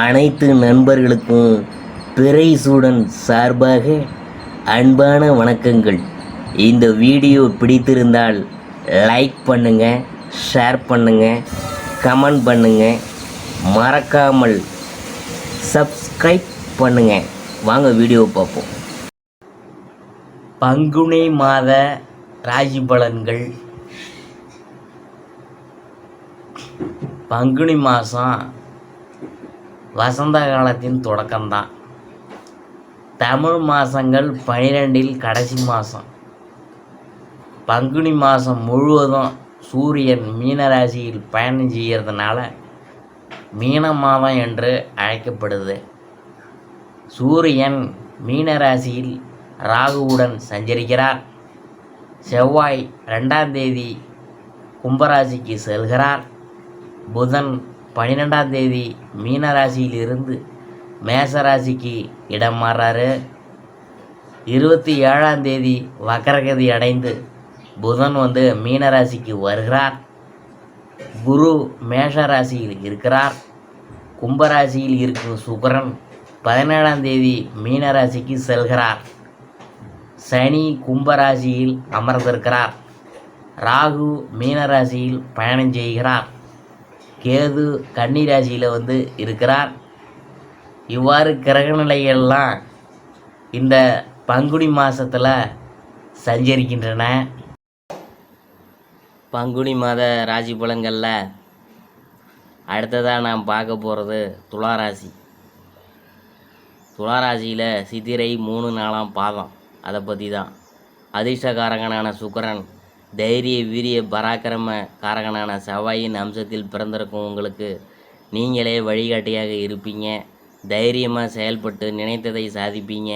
அனைத்து நண்பர்களுக்கும் பிறைசூடன் சார்பாக அன்பான வணக்கங்கள். இந்த வீடியோ பிடித்திருந்தால் லைக் பண்ணுங்கள், ஷேர் பண்ணுங்கள், கமெண்ட் பண்ணுங்கள், மறக்காமல் சப்ஸ்கிரைப் பண்ணுங்கள். வாங்க வீடியோ பார்ப்போம். பங்குனி மாத ராசி பலன்கள். பங்குனி மாதம் வசந்த காலத்தின் தொடக்கம்தான். தமிழ் மாதங்கள் 12 கடைசி மாதம். பங்குனி மாதம் முழுவதும் சூரியன் மீன ராசியில் பயணம் செய்கிறதுனால மீன மாதம் என்று அழைக்கப்படுது. சூரியன் மீன ராசியில் ராகுவுடன் சஞ்சரிக்கிறார். செவ்வாய் 2ஆம் தேதி கும்பராசிக்கு செல்கிறார். புதன் 12ஆம் தேதி மீன ராசியிலிருந்து மேசராசிக்கு இடம் மாறாரு. 27ஆம் தேதி வக்கரகதி அடைந்து புதன் மீனராசிக்கு வருகிறார். குரு மேஷ ராசியில் இருக்கிறார். கும்பராசியில் இருக்கும் சுக்கிரன் 17ஆம் தேதி மீனராசிக்கு செல்கிறார். சனி கும்பராசியில் அமர்ந்திருக்கிறார். ராகு மீனராசியில் பயணம் செய்கிறார். கேது கன்னி ராசியில் இருக்கிறார். இவ்வாறு கிரகநிலைகள்லாம் இந்த பங்குனி மாதத்தில் சஞ்சரிக்கின்றன. பங்குனி மாத ராசி பலன்களில் அடுத்ததாக நாம் பார்க்க போகிறது துளாராசி. துளாராசியில் சித்திரை 3, 4ஆம் பாதம், அதை பற்றி தான். அதிர்ஷ்டகாரகனான சுக்கிரன், தைரிய வீரிய பராக்கிரம காரகனான செவ்வாயின் அம்சத்தில் பிறந்திருக்கும் உங்களுக்கு நீங்களே வழிகாட்டியாக இருப்பீங்க. தைரியமாக செயல்பட்டு நினைத்ததை சாதிப்பீங்க,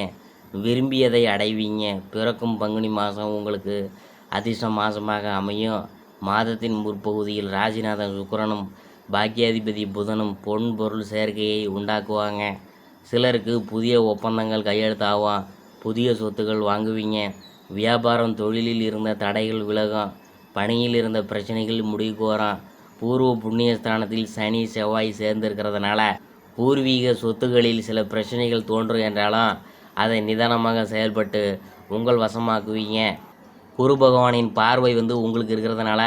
விரும்பியதை அடைவீங்க. பிறக்கும் பங்குனி மாதம் உங்களுக்கு அதிர்ஷ்ட மாதமாக அமையும். மாதத்தின் முற்பகுதியில் ராசிநாதன் சுக்கிரனும் பாக்கியாதிபதி புதனும் பொன் பொருள் சேர்க்கையை உண்டாக்குவாங்க. சிலருக்கு புதிய ஒப்பந்தங்கள் கையெழுத்தாகும். புதிய சொத்துக்கள் வாங்குவீங்க. வியாபாரம் தொழிலில் இருந்த தடைகள் விலகும். பணியில் இருந்த பிரச்சனைகள் முடிவுக்கு வரும். பூர்வ புண்ணிய ஸ்தானத்தில் சனி செவ்வாய் சேர்ந்திருக்கிறதுனால பூர்வீக சொத்துக்களில் சில பிரச்சனைகள் தோன்றும் என்றாலும் அதை நிதானமாக செயல்பட்டு உங்கள் வசமாக்குவீங்க. குரு பகவானின் பார்வை உங்களுக்கு இருக்கிறதுனால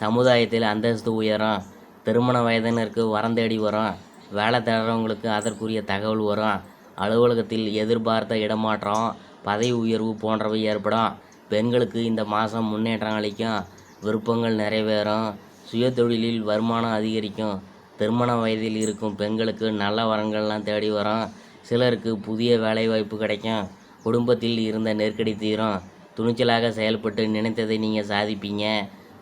சமுதாயத்தில் அந்தஸ்து உயரும். திருமண வயதினருக்கு வரம் தேடி வரும். வேலை தேடுறவங்களுக்கு அதற்குரிய தகவல் வரும். அலுவலகத்தில் எதிர்பார்த்த இடமாற்றம், பதவி உயர்வு போன்றவை ஏற்படும். பெண்களுக்கு இந்த மாதம் முன்னேற்றம் அளிக்கும். விருப்பங்கள் நிறைவேறும். சுய தொழிலில் வருமானம் அதிகரிக்கும். திருமண வயதில் இருக்கும் பெண்களுக்கு நல்ல வரன்கள்லாம் தேடி வரும். சிலருக்கு புதிய வேலைவாய்ப்பு கிடைக்கும். குடும்பத்தில் இருந்த நெருக்கடி தீரும். துணிச்சலாக செயல்பட்டு நினைத்ததை நீங்கள் சாதிப்பீங்க.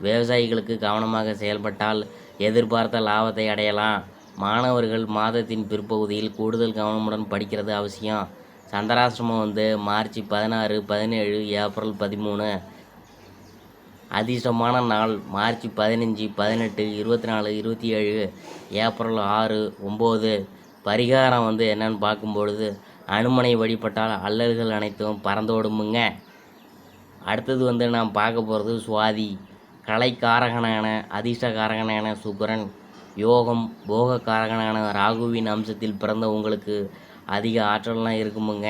விவசாயிகளுக்கு கவனமாக செயல்பட்டால் எதிர்பார்த்த லாபத்தை அடையலாம். மாணவர்கள் மாதத்தின் பிற்பகுதியில் கூடுதல் கவனமுடன் படிக்கிறது அவசியம். சந்திராஷ்டிரமம் மார்ச் 16, 17, ஏப்ரல் 13. அதிர்ஷ்டமான நாள் மார்ச் 15, 18, 24, 27, ஏப்ரல் 6, 9. பரிகாரம் என்னன்னு பார்க்கும்பொழுது அனுமனை வழிபட்டால் அல்லல்கள் அனைத்தும் பறந்தோடுமுங்க. அடுத்தது நாம் பார்க்க போகிறது சுவாதி. கலைக்காரகனான அதிர்ஷ்டகாரகனான சுக்கிரன், யோகம் போகக்காரகனான ராகுவின் அம்சத்தில் பிறந்த உங்களுக்கு அதிக ஆற்றல்லாம் இருக்குமுங்க.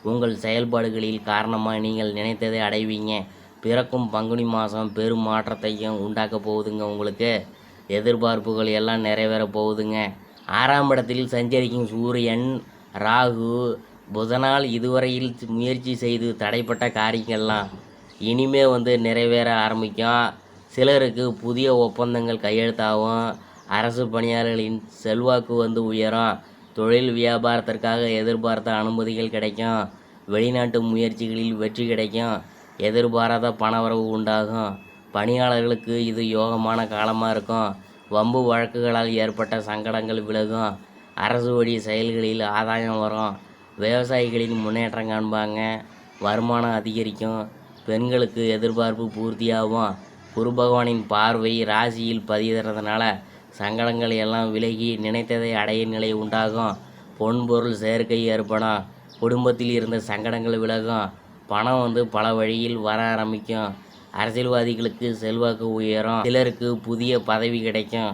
உங்கள் செயல்பாடுகளில் காரணமாக நீங்கள் நினைத்ததை அடைவீங்க. பிறக்கும் பங்குனி மாதம் பெரும் மாற்றத்தையும் உண்டாக்க போகுதுங்க. உங்களுக்கு எதிர்பார்ப்புகள் எல்லாம் நிறைவேற போகுதுங்க. 6ஆம் இடத்தில் சஞ்சரிக்கும் சூரியன், ராகு, புதனால் இதுவரையில் முயற்சி செய்து தடைப்பட்ட காரியங்கள்லாம் இனிமே நிறைவேற ஆரம்பிக்கும். சிலருக்கு புதிய ஒப்பந்தங்கள் கையெழுத்தாகும். அரசு பணியாளர்களின் செல்வாக்கு உயரும். தொழில் வியாபாரத்திற்காக எதிர்பார்த்த அனுமதிகள் கிடைக்கும். வெளிநாட்டு முயற்சிகளில் வெற்றி கிடைக்கும். எதிர்பாராத பணவரவு உண்டாகும். பணியாளர்களுக்கு இது யோகமான காலமாக இருக்கும். வம்பு வழக்குகளால் ஏற்பட்ட சங்கடங்கள் விலகும். அரசு வழி செயல்களில் ஆதாயம் வரும். விவசாயிகளின் முன்னேற்றம் காண்பாங்க. வருமானம் அதிகரிக்கும். பெண்களுக்கு எதிர்பார்ப்பு பூர்த்தியாகும். குரு பகவானின் பார்வை ராசியில் பதிகிறதுனால சங்கடங்கள் எல்லாம் விலகி நினைத்ததை அடைய நிலை உண்டாகும். பொன் பொருள் சேர்க்கை ஏற்படும். குடும்பத்தில் இருந்த சங்கடங்கள் விலகும். பணம் பல வழியில் வர ஆரம்பிக்கும். அரசியல்வாதிகளுக்கு செல்வாக்கு உயரும். சிலருக்கு புதிய பதவி கிடைக்கும்.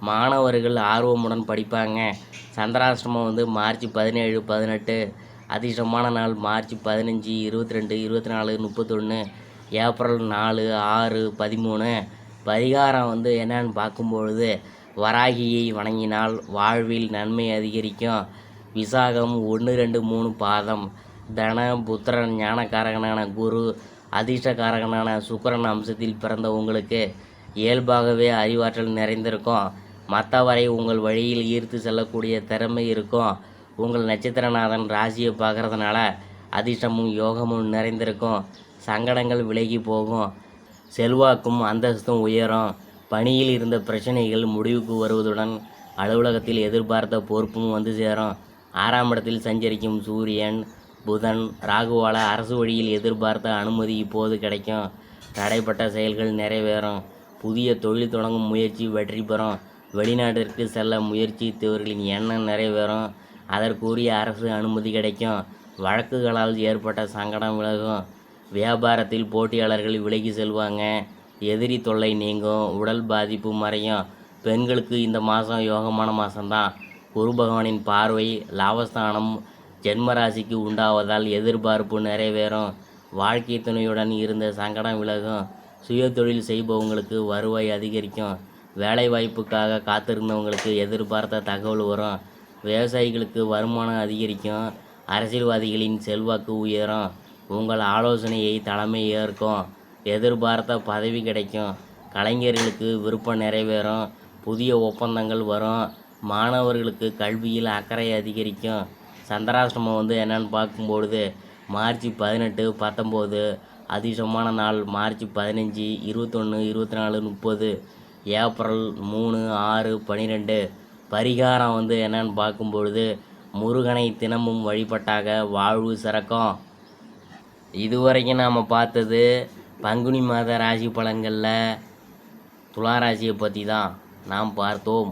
மாணவர்கள் ஆர்வமுடன் படிப்பாங்க. சந்திராஷ்டமம் வந்து மார்ச் 17, 18. அதிர்ஷ்டமான நாள் மார்ச் 15, 22, 24, 31, ஏப்ரல் 4, 6, 13. பரிகாரம் வந்து என்னன்னு பார்க்கும்பொழுது வராகியை வணங்கினால் வாழ்வில் நன்மை அதிகரிக்கும். விசாகம் 1, 2, 3 பாதம். தன புத்திரன் ஞானக்காரகனான குரு அதிர்ஷ்டக்காரகனான சுக்கிரன் அம்சத்தில் பிறந்த உங்களுக்கு இயல்பாகவே அறிவாற்றல் நிறைந்திருக்கும். மற்றவரை உங்கள் வழியில் ஈர்த்து செல்லக்கூடிய திறமை இருக்கும். உங்கள் நட்சத்திரநாதன் ராசியை பார்க்கறதுனால அதிர்ஷ்டமும் யோகமும் நிறைந்திருக்கும். சங்கடங்கள் விலகி போகும். செல்வாக்கும் அந்தஸ்தும் உயரும். பணியில் இருந்த பிரச்சனைகள் முடிவுக்கு வருவதுடன் அலுவலகத்தில் எதிர்பார்த்த பொறுப்பும் வந்து சேரும். 6ஆம் இடத்தில் சஞ்சரிக்கும் சூரியன் புதன் ராகுவால அரசு வழியில் எதிர்பார்த்த அனுமதி இப்போது கிடைக்கும். தடைப்பட்ட செயல்கள் நிறைவேறும். புதிய தொழில் தொடங்கும் முயற்சி வெற்றி பெறும். வெளிநாட்டிற்கு செல்ல முயற்சித்தவர்களின் எண்ணம் நிறைவேறும். அதற்குரிய அரசு அனுமதி கிடைக்கும். வழக்குகளால் ஏற்பட்ட சங்கடம் விலகும். வியாபாரத்தில் போட்டியாளர்கள் விலகி செல்வாங்க. எதிரி தொல்லை நீங்கும். உடல் பாதிப்பு மறையும். பெண்களுக்கு இந்த மாதம் யோகமான மாதம்தான். குரு பகவானின் பார்வை லாபஸ்தானம் ஜென்மராசிக்கு உண்டாவதால் எதிர்பார்ப்பு நிறைவேறும். வாழ்க்கை துணையுடன் இருந்த சங்கடம் விலகும். சுய தொழில் செய்பவங்களுக்கு வருவாய் அதிகரிக்கும். வேலை வாய்ப்புக்காக காத்திருந்தவங்களுக்கு எதிர்பார்த்த தகவல் வரும். விவசாயிகளுக்கு வருமானம் அதிகரிக்கும். அரசியல்வாதிகளின் செல்வாக்கு உயரும். உங்கள் ஆலோசனையை தலைமை ஏற்கும். எதிர்பார்த்த பதவி கிடைக்கும். கலைஞர்களுக்கு விருப்பம் நிறைவேறும். புதிய ஒப்பந்தங்கள் வரும். மாணவர்களுக்கு கல்வியில் அக்கறை அதிகரிக்கும். சந்திராஷ்டமம் வந்து என்னன்னு பார்க்கும்பொழுது மார்ச் 18, 19. அதிர்ஷ்டமான நாள் மார்ச் 15, 21, 24, 30. ஏப்ரல் 3, 6, 12. பரிகாரம் வந்து என்னன்னு பார்க்கும்பொழுது முருகனை தினமும் வழிபட்டாக வாழ்வு சிறக்கும். இதுவரைக்கும் நாம் பார்த்தது பங்குனி மாத ராசி பலன்களில் துலா ராசியை பற்றி தான் நாம் பார்த்தோம்.